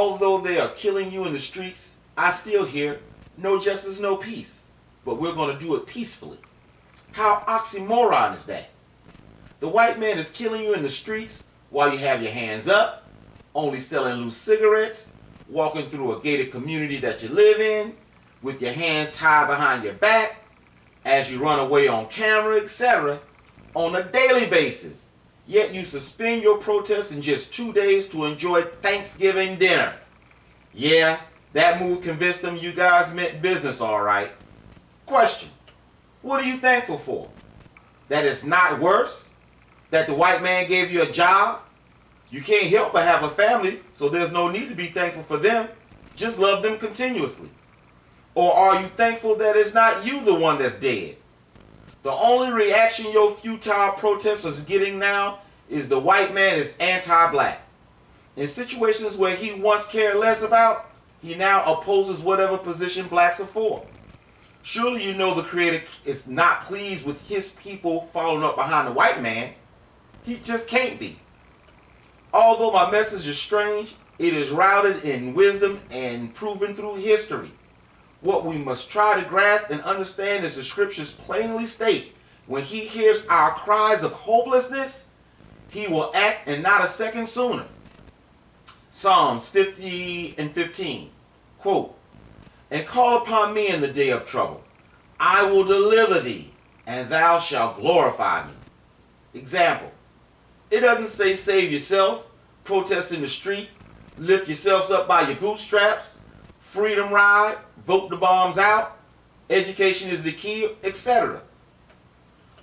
although they are killing you in the streets, I still hear, no justice, no peace. But we're going to do it peacefully. How oxymoron is that? The white man is killing you in the streets while you have your hands up, only selling loose cigarettes, walking through a gated community that you live in, with your hands tied behind your back, as you run away on camera, etc., on a daily basis. Yet you suspend your protests in just 2 days to enjoy Thanksgiving dinner. Yeah, that move convinced them you guys meant business all right. Question: what are you thankful for? That it's not worse? That the white man gave you a job? You can't help but have a family, so there's no need to be thankful for them. Just love them continuously. Or are you thankful that it's not you the one that's dead? The only reaction your futile protesters are getting now is the white man is anti-black. In situations where he once cared less about, he now opposes whatever position blacks are for. Surely you know the Creator is not pleased with his people following up behind the white man. He just can't be. Although my message is strange, it is rooted in wisdom and proven through history. What we must try to grasp and understand is the scriptures plainly state, when he hears our cries of hopelessness, he will act, and not a second sooner. Psalms 50:15, quote, and call upon me in the day of trouble. I will deliver thee, and thou shalt glorify me. Example: it doesn't say save yourself, protest in the street, lift yourselves up by your bootstraps, freedom ride, vote the bombs out, education is the key, etc.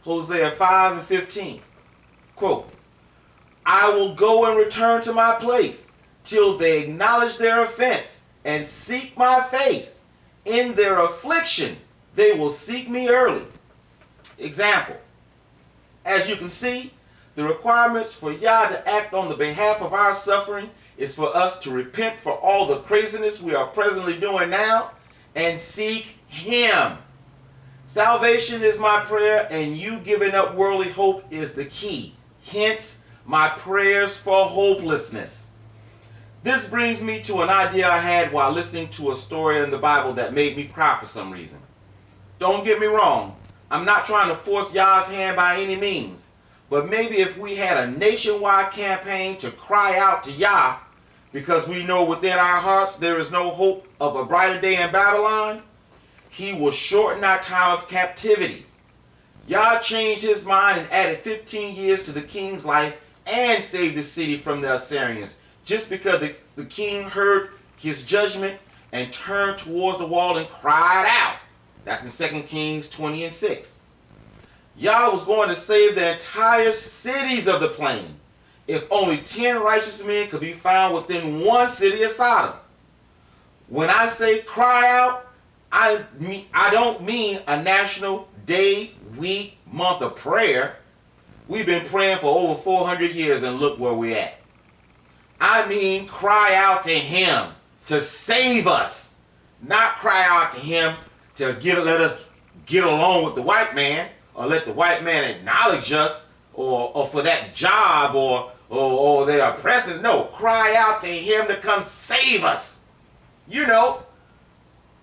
Hosea 5:15, quote, I will go and return to my place till they acknowledge their offense and seek my face. In their affliction, they will seek me early. Example: as you can see, the requirements for Yah to act on the behalf of our suffering is for us to repent for all the craziness we are presently doing now and seek Him. Salvation is my prayer, and you giving up worldly hope is the key. Hence, my prayers for hopelessness. This brings me to an idea I had while listening to a story in the Bible that made me cry for some reason. Don't get me wrong, I'm not trying to force Yah's hand by any means, but maybe if we had a nationwide campaign to cry out to Yah, because we know within our hearts there is no hope of a brighter day in Babylon, He will shorten our time of captivity. Yah changed His mind and added 15 years to the king's life and saved the city from the Assyrians, just because the king heard his judgment and turned towards the wall and cried out. That's in 2 Kings 20:6. Yah was going to save the entire cities of the plain if only 10 righteous men could be found within one city of Sodom. When I say cry out, I don't mean a national day, week, month of prayer. We've been praying for over 400 years and look where we're at. I mean cry out to Him to save us, not cry out to Him to let us get along with the white man, or let the white man acknowledge us, or for that job, or they are oppressing. No, cry out to Him to come save us. You know,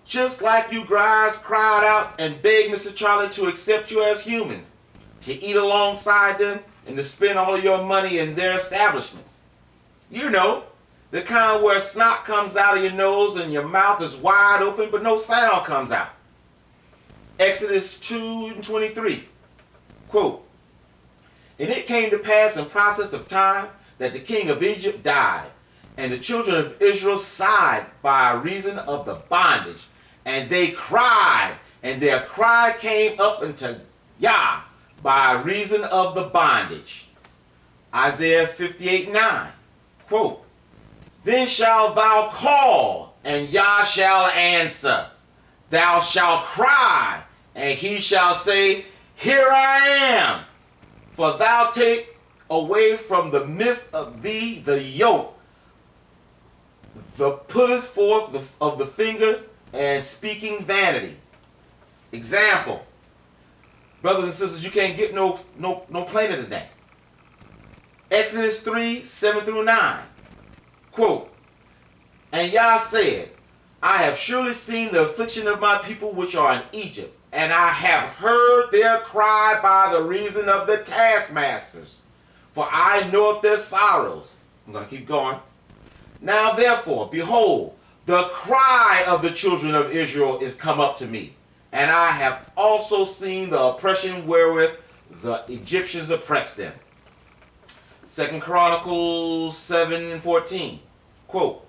just like you guys cried out and begged Mr. Charlie to accept you as humans, to eat alongside them, and to spend all of your money in their establishments. You know, the kind where snot comes out of your nose and your mouth is wide open, but no sound comes out. Exodus 2:23, quote, and it came to pass in process of time that the king of Egypt died, and the children of Israel sighed by reason of the bondage, and they cried, and their cry came up unto Yah by reason of the bondage. Isaiah 58:9, quote, then shalt thou call, and Yah shall answer. Thou shalt cry, and He shall say, here I am. For thou take away from the midst of thee the yoke, the putteth forth of the finger, and speaking vanity. Example: brothers and sisters, you can't get no plainer than that. Exodus 3:7-9, quote, And Yah said, I have surely seen the affliction of my people which are in Egypt, and I have heard their cry by the reason of the taskmasters, for I know of their sorrows. I'm going to keep going. Now therefore, behold, the cry of the children of Israel is come up to me, and I have also seen the oppression wherewith the Egyptians oppressed them. 2 Chronicles 7:14, quote,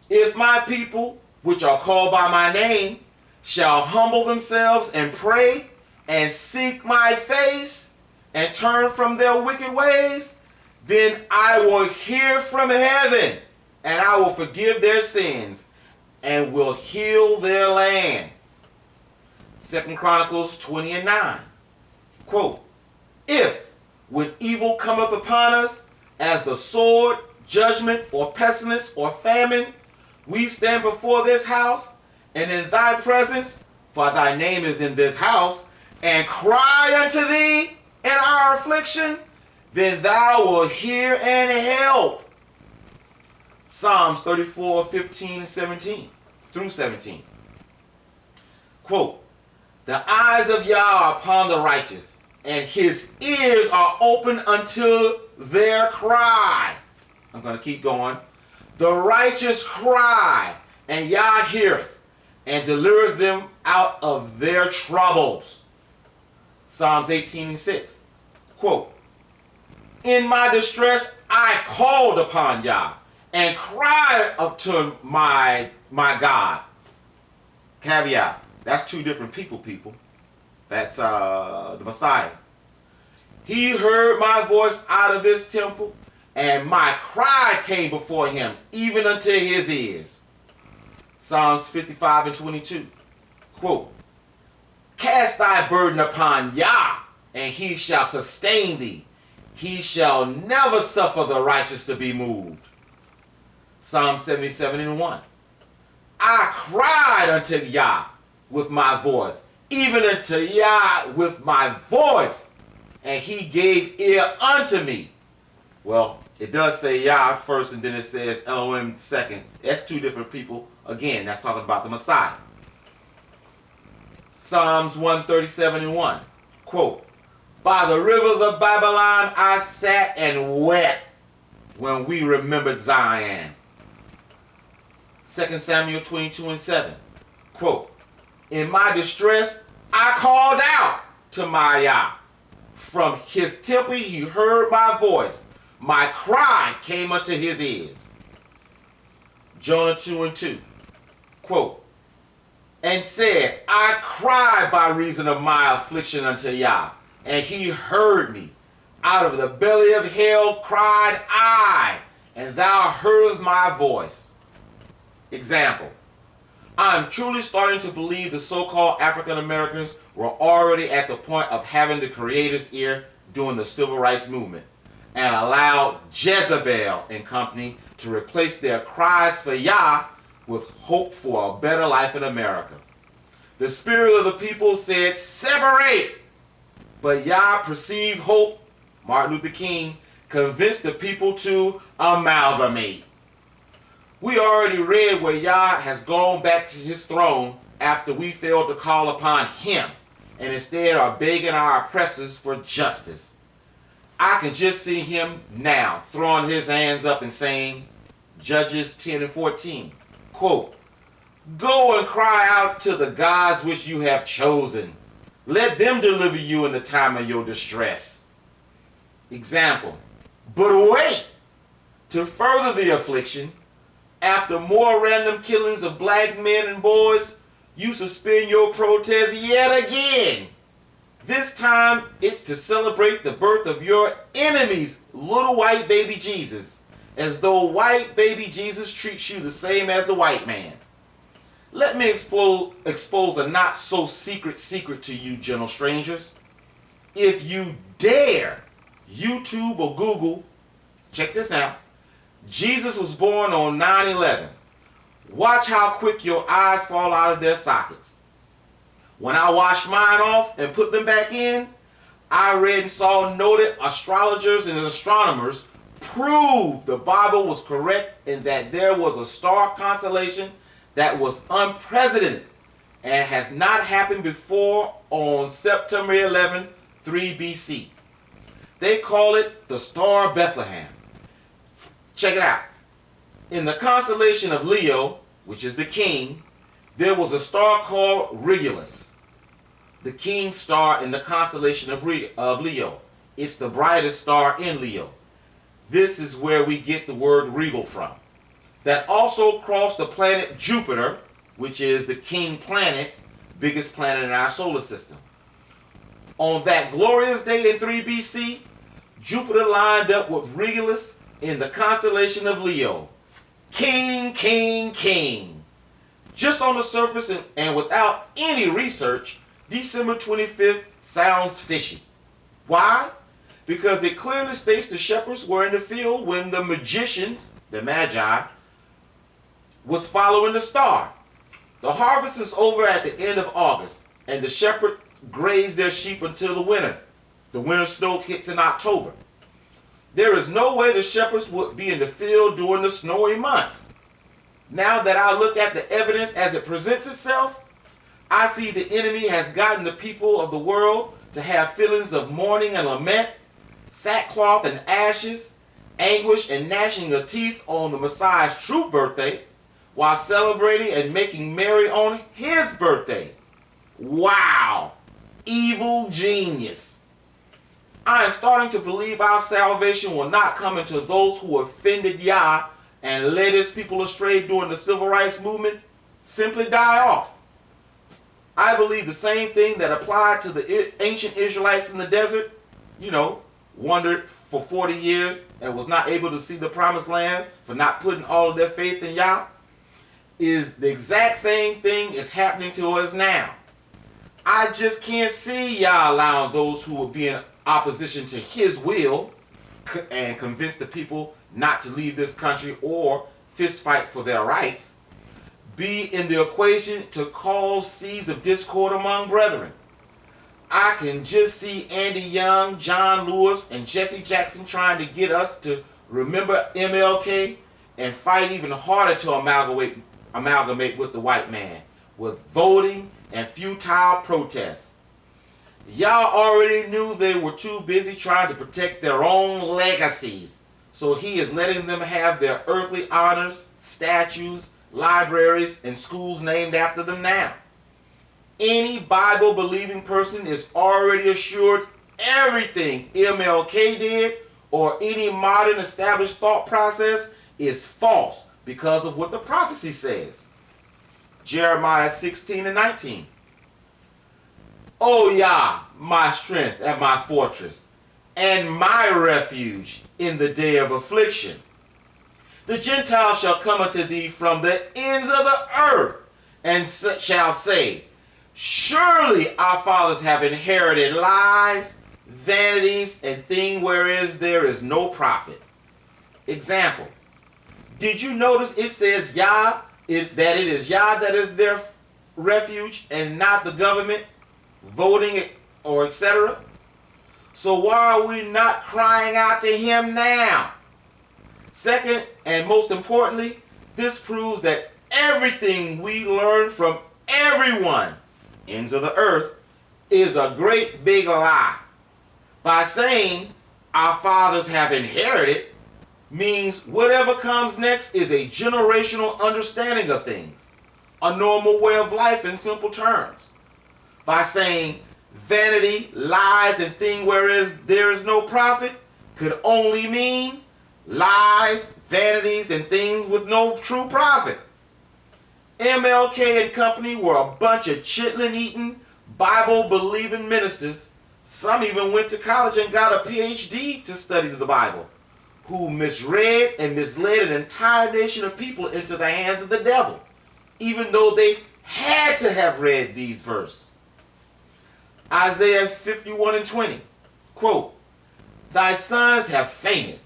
if my people, which are called by my name, shall humble themselves and pray and seek my face and turn from their wicked ways, then I will hear from heaven and I will forgive their sins and will heal their land. 2 Chronicles 20:9, quote, if when evil cometh upon us as the sword, judgment, or pestilence, or famine, we stand before this house and in thy presence, for thy name is in this house, and cry unto thee in our affliction, then thou wilt hear and help. Psalms 34:15-17 through 17. Quote, the eyes of Yah are upon the righteous, and his ears are open unto their cry. I'm going to keep going. The righteous cry, and Yah heareth, and delivereth them out of their troubles. Psalms 18:6. Quote, in my distress I called upon Yah, and cried up to my God. Caveat, that's two different people. That's the Messiah. He heard my voice out of his temple, and my cry came before him, even unto his ears. Psalms 55:22. Quote, cast thy burden upon Yah, and he shall sustain thee. He shall never suffer the righteous to be moved. Psalm 77:1. I cried unto Yah with my voice, even unto Yah with my voice, and he gave ear unto me. Well, it does say Yah first, and then it says Elohim second. That's two different people. Again, that's talking about the Messiah. Psalms 137:1. Quote, by the rivers of Babylon I sat and wept when we remembered Zion. 2 Samuel 22:7. Quote, in my distress I called out to my Yah. From his temple he heard my voice. My cry came unto his ears. Jonah 2:2. Quote, and said, I cried by reason of my affliction unto Yah, and he heard me. Out of the belly of hell cried I, and thou heardest my voice. Example, I'm truly starting to believe the so-called African Americans were already at the point of having the Creator's ear during the Civil Rights Movement, and allowed Jezebel and company to replace their cries for Yah with hope for a better life in America. The spirit of the people said, separate! But Yah perceived hope, Martin Luther King, convinced the people to amalgamate. We already read where Yah has gone back to his throne after we failed to call upon him, and instead are begging our oppressors for justice. I can just see him now throwing his hands up and saying, Judges 10:14, quote, go and cry out to the gods which you have chosen. Let them deliver you in the time of your distress. Example, but wait, to further the affliction, after more random killings of black men and boys, you suspend your protest yet again. This time, it's to celebrate the birth of your enemy's little white baby Jesus, as though white baby Jesus treats you the same as the white man. Let me expose a not-so-secret secret to you, gentle strangers. If you dare YouTube or Google, check this now, Jesus was born on 9/11. Watch how quick your eyes fall out of their sockets. When I washed mine off and put them back in, I read and saw noted astrologers and astronomers proved the Bible was correct and that there was a star constellation that was unprecedented and has not happened before on September 11, 3 BC. They call it the Star of Bethlehem. Check it out. In the constellation of Leo, which is the king, there was a star called Regulus, the king star in the constellation of Leo. It's the brightest star in Leo. This is where we get the word regal from. That also crossed the planet Jupiter, which is the king planet, biggest planet in our solar system. On that glorious day in 3 BC, Jupiter lined up with Regulus in the constellation of Leo. King, king, king. Just on the surface and without any research, December 25th sounds fishy. Why? Because it clearly states the shepherds were in the field when the magicians, the magi, was following the star. The harvest is over at the end of August, and the shepherd grazed their sheep until the winter. The winter snow hits in October. There is no way the shepherds would be in the field during the snowy months. Now that I look at the evidence as it presents itself, I see the enemy has gotten the people of the world to have feelings of mourning and lament, sackcloth and ashes, anguish and gnashing of teeth on the Messiah's true birthday, while celebrating and making merry on his birthday. Wow! Evil genius. I am starting to believe our salvation will not come into those who offended Yah and led his people astray during the civil rights movement simply die off. I believe the same thing that applied to the ancient Israelites in the desert, wandered for 40 years and was not able to see the promised land for not putting all of their faith in Yah, is the exact same thing is happening to us now. I just can't see Yah allowing those who will be in opposition to his will and convince the people not to leave this country or fist fight for their rights be in the equation to cause seeds of discord among brethren. I can just see Andy Young, John Lewis, and Jesse Jackson trying to get us to remember MLK and fight even harder to amalgamate with the white man with voting and futile protests. Y'all already knew they were too busy trying to protect their own legacies, so he is letting them have their earthly honors, statues, libraries, and schools named after them now. Any Bible-believing person is already assured everything MLK did or any modern established thought process is false because of what the prophecy says. Jeremiah 16:19. O Yah, my strength and my fortress, and my refuge in the day of affliction. The Gentiles shall come unto thee from the ends of the earth, and shall say, surely our fathers have inherited lies, vanities, and things whereas there is no profit. Example. Did you notice it says Yah, that it is Yah that is their refuge and not the government, voting or etc.? So why are we not crying out to him now? Second, and most importantly, this proves that everything we learn from everyone, ends of the earth, is a great big lie. By saying our fathers have inherited means whatever comes next is a generational understanding of things, a normal way of life in simple terms. By saying vanity, lies, and things whereas there is no profit could only mean lies, vanities, and things with no true profit. MLK and company were a bunch of chitlin-eating, Bible-believing ministers. Some even went to college and got a PhD to study the Bible, who misread and misled an entire nation of people into the hands of the devil, even though they had to have read these verses. Isaiah 51:20, quote, thy sons have fainted.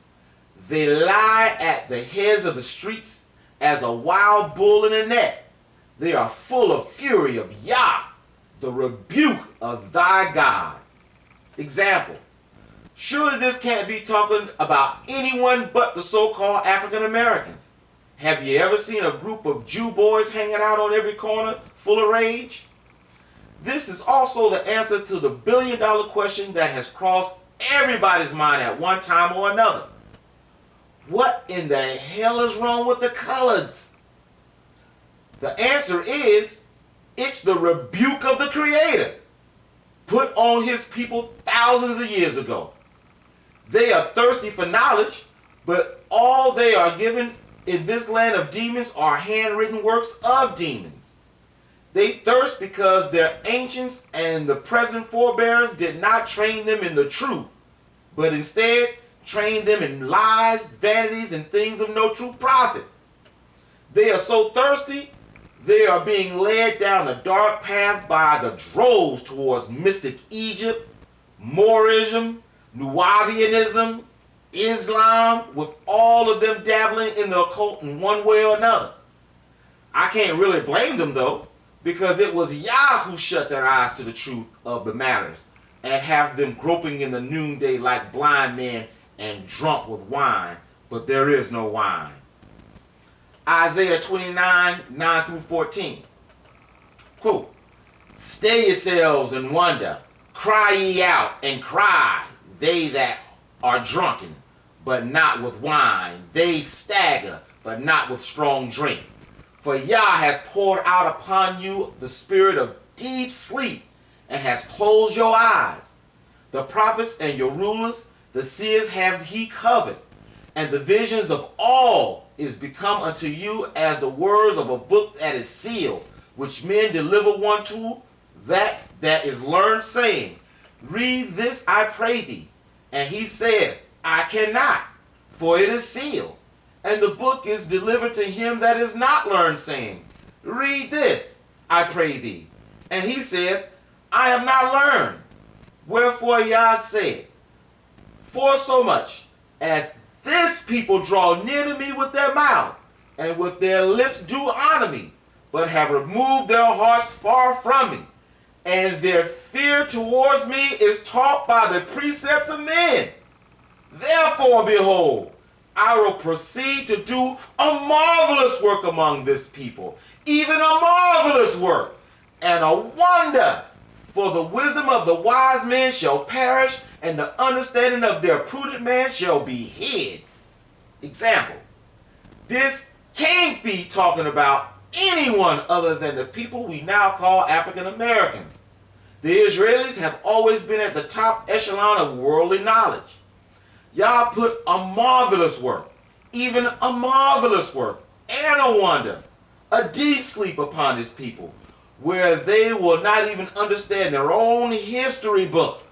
They lie at the heads of the streets as a wild bull in a net. They are full of fury of Yah, the rebuke of thy God. Example. Surely this can't be talking about anyone but the so-called African Americans. Have you ever seen a group of Jew boys hanging out on every corner full of rage? This is also the answer to the billion-dollar question that has crossed everybody's mind at one time or another. What in the hell is wrong with the coloreds? The answer is, it's the rebuke of the Creator, put on his people thousands of years ago. They are thirsty for knowledge, but all they are given in this land of demons are handwritten works of demons. They thirst because their ancients and the present forebears did not train them in the truth, but instead trained them in lies, vanities, and things of no true profit. They are so thirsty, they are being led down a dark path by the droves towards mystic Egypt, Moorism, Nubianism, Islam, with all of them dabbling in the occult in one way or another. I can't really blame them though, because it was Yah who shut their eyes to the truth of the matters and have them groping in the noonday like blind men and drunk with wine, but there is no wine. Isaiah 29, 9 through 14. Quote, stay yourselves and wonder, cry ye out and cry, they that are drunken, but not with wine, they stagger, but not with strong drink. For Yah has poured out upon you the spirit of deep sleep, and has closed your eyes. The prophets and your rulers, the seers have he covered, and the visions of all is become unto you as the words of a book that is sealed, which men deliver one to that is learned, saying, read this, I pray thee. And he said, I cannot, for it is sealed. And the book is delivered to him that is not learned, saying, read this, I pray thee. And he said, I have not learned. Wherefore Yah said, for so much as this people draw near to me with their mouth, and with their lips do honor me, but have removed their hearts far from me, and their fear towards me is taught by the precepts of men. Therefore, behold, I will proceed to do a marvelous work among this people, even a marvelous work, and a wonder. For the wisdom of the wise men shall perish, and the understanding of their prudent man shall be hid. Example, this can't be talking about anyone other than the people we now call African Americans. The Israelis have always been at the top echelon of worldly knowledge. Yah put a marvelous work, even a marvelous work, and a wonder, a deep sleep upon his people, where they will not even understand their own history book.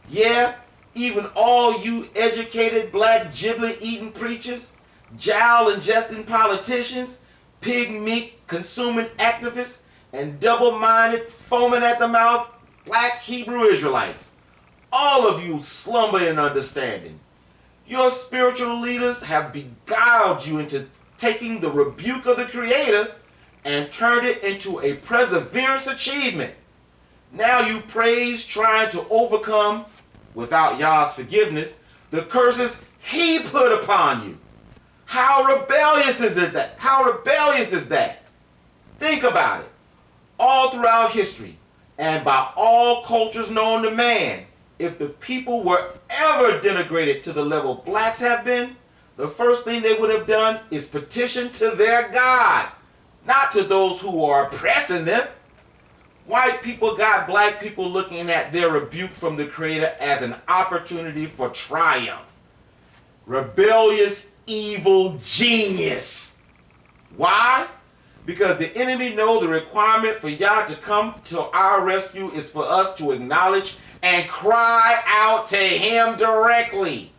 Yeah, even all you educated black giblet-eating preachers, jowl-ingesting politicians, pig meat consuming activists, and double-minded, foaming at the mouth black Hebrew Israelites. All of you slumber in understanding. Your spiritual leaders have beguiled you into taking the rebuke of the Creator and turned it into a perseverance achievement. Now you praise trying to overcome, without Yah's forgiveness, the curses he put upon you. How rebellious is that? How rebellious is that? Think about it. All throughout history, and by all cultures known to man, if the people were ever denigrated to the level blacks have been, the first thing they would have done is petition to their God, not to those who are oppressing them. White people got black people looking at their rebuke from the Creator as an opportunity for triumph. Rebellious, evil genius. Why? Because the enemy knows the requirement for Yah to come to our rescue is for us to acknowledge and cry out to him directly.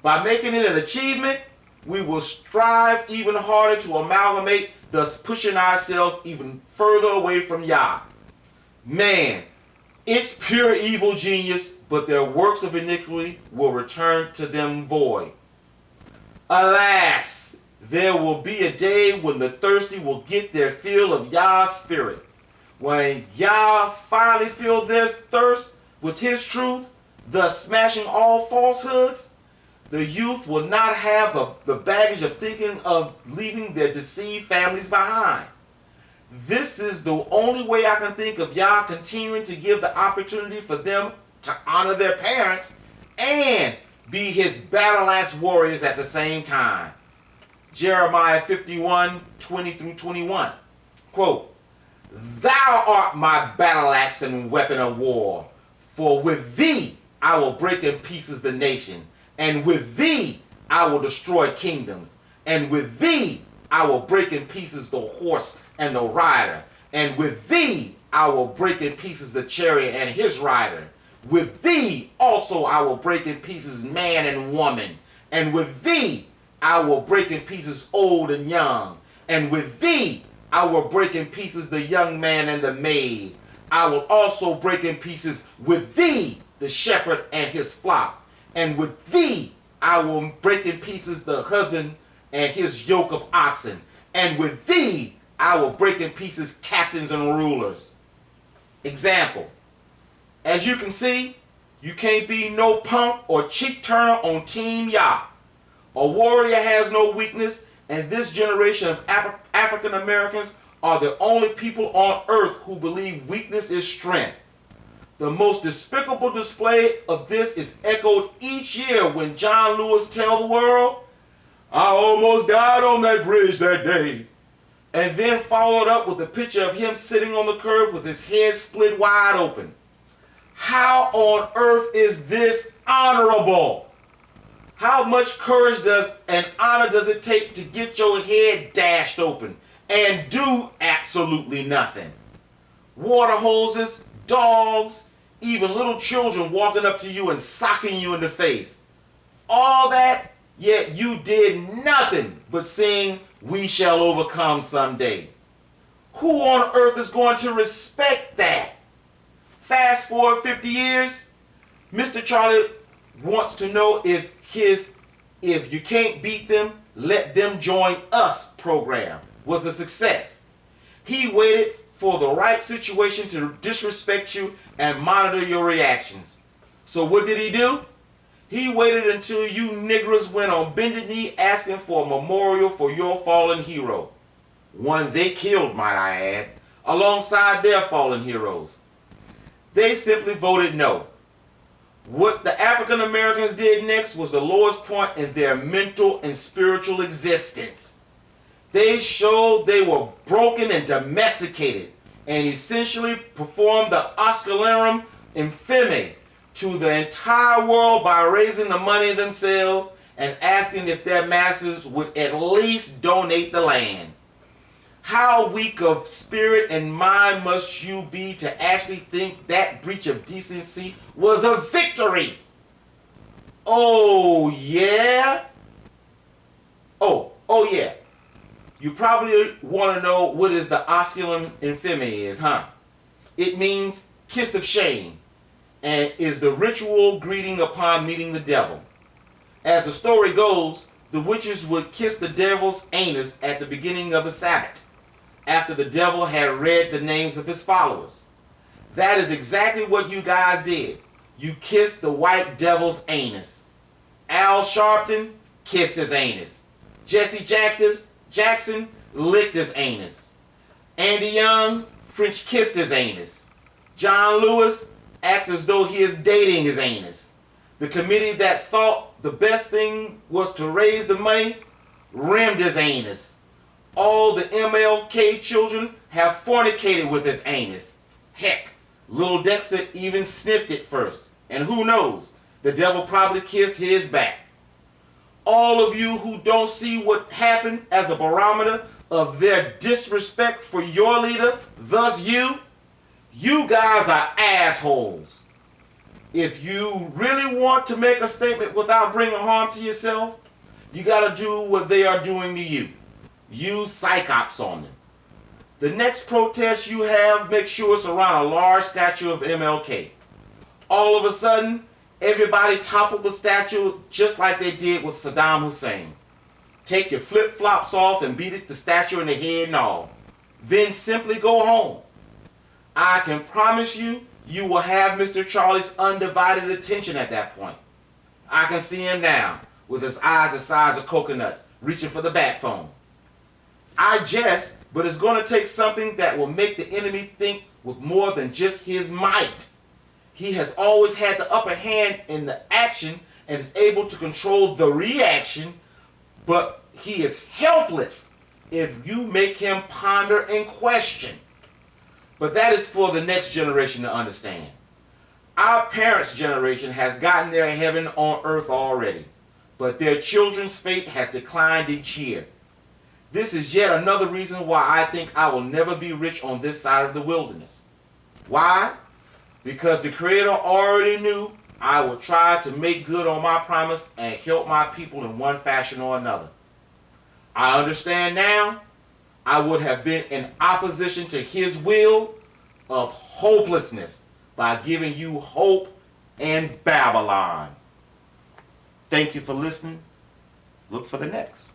By making it an achievement, we will strive even harder to amalgamate, thus pushing ourselves even further away from Yah. Man, it's pure evil genius, but their works of iniquity will return to them void. Alas, there will be a day when the thirsty will get their fill of Yah's spirit. When Yah finally fills their thirst with his truth, thus smashing all falsehoods, the youth will not have the baggage of thinking of leaving their deceived families behind. This is the only way I can think of Yah continuing to give the opportunity for them to honor their parents and be his battle axe warriors at the same time. Jeremiah 51:20-21. Quote, "Thou art my battle axe and weapon of war, for with thee I will break in pieces the nation, and with thee I will destroy kingdoms, and with thee I will break in pieces the horse and the rider, and with thee I will break in pieces the chariot and his rider. With thee also I will break in pieces man and woman, and with thee I will break in pieces old and young, and with thee I will break in pieces the young man and the maid. I will also break in pieces with thee the shepherd and his flock, and with thee I will break in pieces the husband and his yoke of oxen, and with thee I will break in pieces captains and rulers." Example. As you can see, you can't be no punk or cheek turner on Team Yah. A warrior has no weakness, and this generation of African Americans are the only people on earth who believe weakness is strength. The most despicable display of this is echoed each year when John Lewis tells the world, "I almost died on that bridge that day," and then followed up with a picture of him sitting on the curb with his head split wide open. How on earth is this honorable? How much courage and honor does it take to get your head dashed open and do absolutely nothing? Water hoses, dogs, even little children walking up to you and socking you in the face. All that, yet you did nothing but sing, "We shall overcome someday." Who on earth is going to respect that? Fast forward 50 years, Mr. Charlie wants to know if "You Can't Beat Them, Let Them Join Us" program was a success. He waited for the right situation to disrespect you and monitor your reactions. So what did he do? He waited until you niggers went on bended knee asking for a memorial for your fallen hero. One they killed, might I add, alongside their fallen heroes. They simply voted no. What the African Americans did next was the lowest point in their mental and spiritual existence. They showed they were broken and domesticated, and essentially performed the Oscularum infame to the entire world by raising the money themselves and asking if their masters would at least donate the land. How weak of spirit and mind must you be to actually think that breach of decency was a victory? Oh yeah? Oh yeah. You probably want to know what is the Osculum infame is, huh? It means kiss of shame, and is the ritual greeting upon meeting the devil. As the story goes, the witches would kiss the devil's anus at the beginning of the Sabbath, after the devil had read the names of his followers. That is exactly what you guys did. You kissed the white devil's anus. Al Sharpton kissed his anus. Jesse Jackson licked his anus. Andy Young French kissed his anus. John Lewis acts as though he is dating his anus. The committee that thought the best thing was to raise the money rimmed his anus. All the MLK children have fornicated with his anus. Heck, little Dexter even sniffed it first. And who knows, the devil probably kissed his back. All of you who don't see what happened as a barometer of their disrespect for your leader, thus you guys are assholes. If you really want to make a statement without bringing harm to yourself, you got to do what they are doing to you. Use psychops on them. The next protest you have, make sure it's around a large statue of MLK. All of a sudden, everybody topple the statue just like they did with Saddam Hussein. Take your flip-flops off and beat the statue in the head and all. Then simply go home. I can promise you You will have Mr. Charlie's undivided attention at that point. I can see him now, with his eyes the size of coconuts, reaching for the bat phone. I jest, but it's going to take something that will make the enemy think with more than just his might. He has always had the upper hand in the action and is able to control the reaction, but he is helpless if you make him ponder and question. But that is for the next generation to understand. Our parents' generation has gotten their heaven on earth already, but their children's fate has declined each year. This is yet another reason why I think I will never be rich on this side of the wilderness. Why? Because the Creator already knew I would try to make good on my promise and help my people in one fashion or another. I understand now I would have been in opposition to His will of hopelessness by giving you hope in Babylon. Thank you for listening. Look for the next.